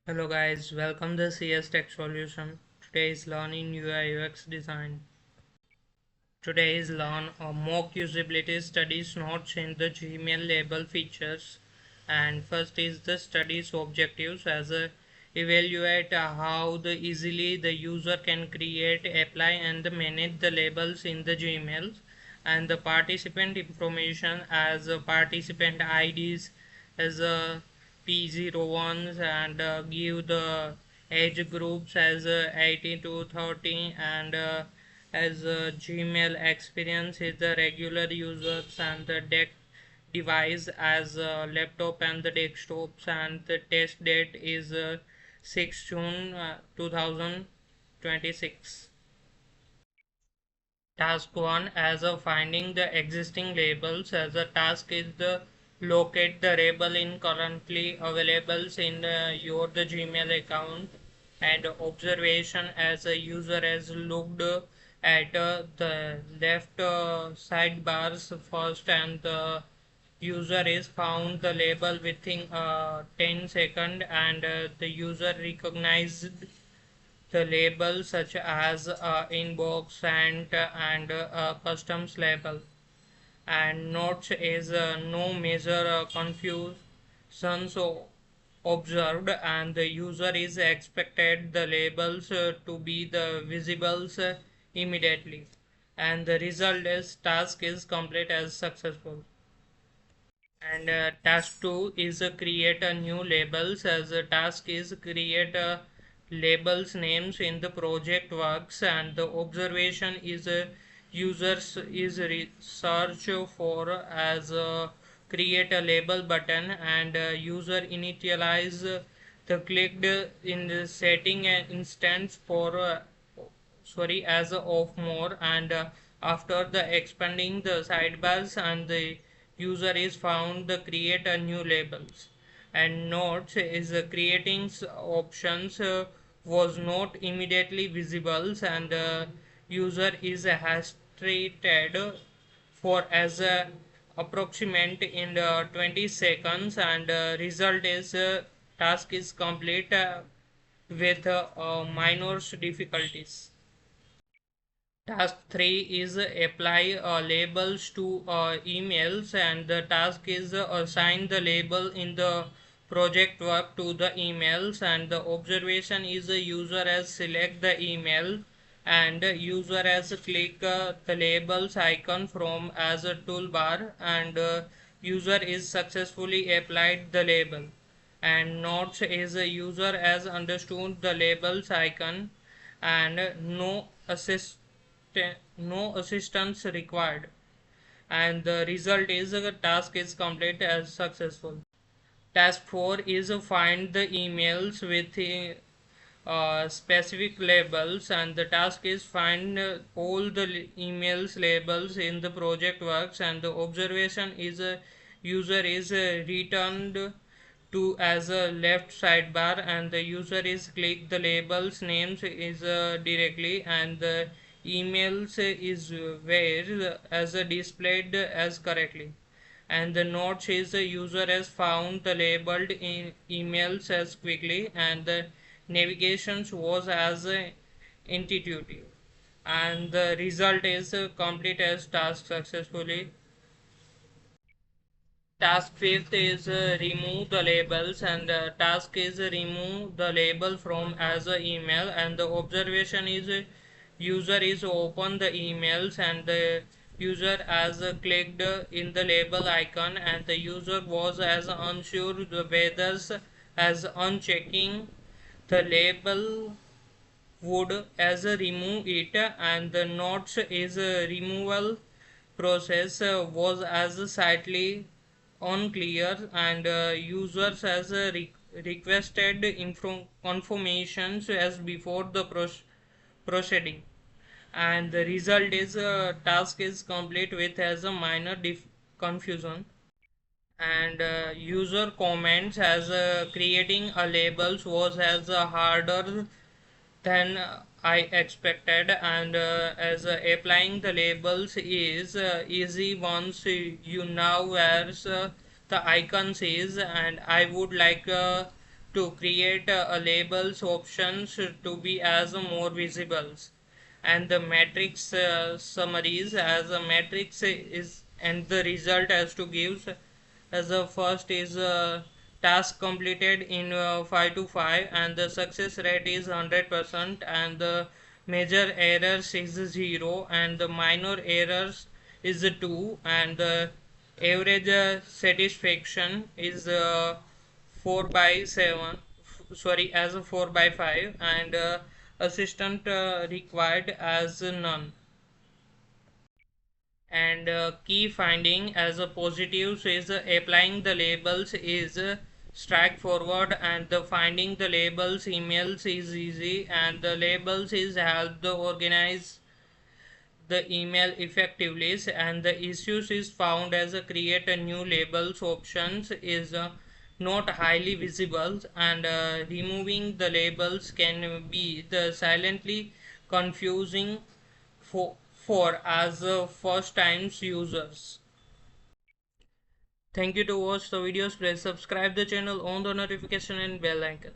Hello guys, welcome to CS Tech Solution. Today is learning UI/UX design. Today is learn a mock usability studies notes in the Gmail label features. And first is the studies objectives as a evaluate how the easily the user can create, apply and manage the labels in the Gmails, and the participant information as a participant IDs as a P01s, and give the age groups as 18 to 30, and as Gmail experience is the regular users, and the device as laptop and the desktops, and the test date is 6 June 2026. Task 1 as a finding the existing labels, as a task is the locate the label in currently available in the Gmail account, and observation as a user has looked at the left sidebars first, and the user is found the label within 10 seconds, and the user recognized the labels such as inbox, sent, and customs label. And notes is no major confusions observed, and the user is expected the labels to be the visibles immediately, and the result is task is complete as successful. And task 2 is create a new labels, as a task is create a labels names in the project works, and the observation is users is search for as create a label button, and user initialize the clicked in the setting instance for as of more, and after the expanding the sidebars, and the user is found the create a new labels. And notes is creating options was not immediately visible, and user is hashtag for as a approximate in 20 seconds, and result is task is complete with minor difficulties. Task 3 is apply labels to emails, and the task is assign the label in the project work to the emails, and the observation is a user as select the email, and user as click the labels icon from as a toolbar, and user is successfully applied the label. And notes is a user as understood the labels icon, and no assistance required, and the result is the task is complete as successful. Task 4 is find the emails with specific labels, and the task is find all the emails labels in the project works, and the observation is a user is returned to as a left sidebar, and the user is click the labels names is directly, and the emails is where as displayed as correctly, and the notes is the user has found the labeled in emails as quickly, and the navigations was as intuitive, and the result is complete as task successfully. Task fifth is remove the labels, and task is remove the label from as a email, and the observation is user is open the emails, and the user as clicked in the label icon, and the user was as unsure the whether as unchecking the label would as a remove it, and the notes is a removal process was as slightly unclear, and users as requested confirmations as before the proceeding, and the result is task is complete with as a minor confusion. And user comments as creating a labels was as harder than I expected, and as applying the labels is easy once you know where the icons is, and I would like to create a labels options to be as more visible, and the matrix summaries as a matrix is, and the result has to give as the first is task completed in 5 to 5, and the success rate is 100%, and the major errors is 0, and the minor errors is 2, and the average satisfaction is 4 by 7, sorry, as a 4 by 5, and assistant required as none. And key finding as a positives is applying the labels is straightforward, and the finding the labels emails is easy, and the labels is help the organize the email effectively, and the issues is found as a create a new labels options is not highly visible, and removing the labels can be the silently confusing for as first times users. Thank you to watch the videos. Please subscribe the channel, on the notification and bell icon.